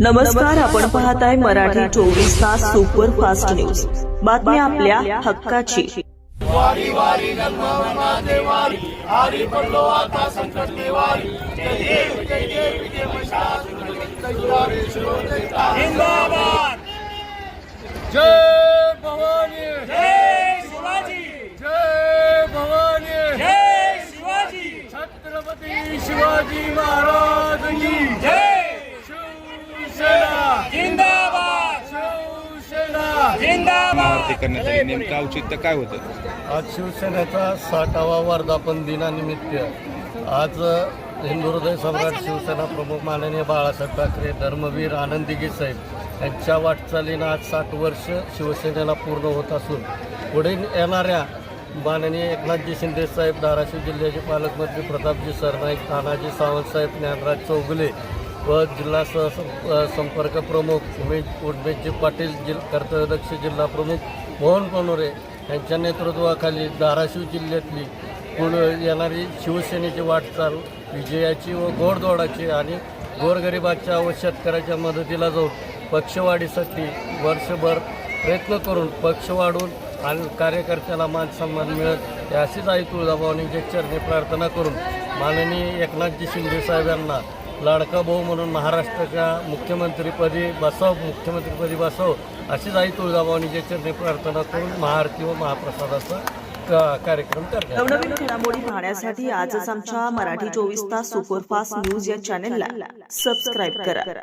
नमस्कार, आपण पाहताय मराठी 24 तास सुपरफास्ट न्यूज। बातमी आपल्या हक्काची। वारी वारी जन्मवना देवारी आरी पडलो आता संकट निवारी जय देव विजय महिषासुर जिंदाबाद जय भवानी जय शिवाजी जय भवानी जय शिवाजी छत्रपती शिवाजी महाराज की जय शिवसेना जिंदाबाद शिवसेना जिंदाबाद। आरती करण्यासाठी नेमकं औचित्य काय होतं? आज शिवसेनेचा 60वा वर्धापन दिनानिमित्त आज हिंदू हृदय सम्राट शिवसेना प्रमुख माननीय बाळासाहेब ठाकरे, धर्मवीर आनंदीगी साहेब यांच्या वाटचालीनं आज 60 वर्ष शिवसेनेला पूर्ण होत असून पुढे येणाऱ्या माननीय एकनाथजी शिंदे साहेब, धाराशिव जिल्ह्याचे पालकमंत्री प्रतापजी सरनाईक, तानाजी सावंत साहेब, ज्ञानराज चौगुले व जिल्हा संपर्क प्रमुख उमेशजी पाटील, कर्तव्यदक्ष जिल्हा प्रमुख मोहन पनोरे यांच्या नेतृत्वाखाली धाराशिव जिल्ह्यातली पुढे येणारी शिवसेनेची वाटचाल विजयाची व घोडदौडाची आणि गोरगरिबाच्या व शेतकऱ्याच्या मदतीला जाऊन पक्षवाढीसाठी वर्षभर प्रयत्न करून पक्ष वाढून आणि कार्यकर्त्याला मान सन्मान मिळत अशीच आई तुळजाभवानीच्या चरणी प्रार्थना करून माननीय एकनाथजी शिंदे साहेब यांना लाडका भाऊ म्हणून महाराष्ट्राच्या मुख्यमंत्रीपदी बसाव अशीच आई तुळजाभवानीच्या चरणी प्रार्थना करून महाआरती व महाप्रसादाचा कार्यक्रम करण्यात। नवनवीन घडामोडी पाहण्यासाठी आजच आमच्या मराठी 24 तास सुपरफास्ट न्यूज या चॅनेलला सबस्क्राईब करा।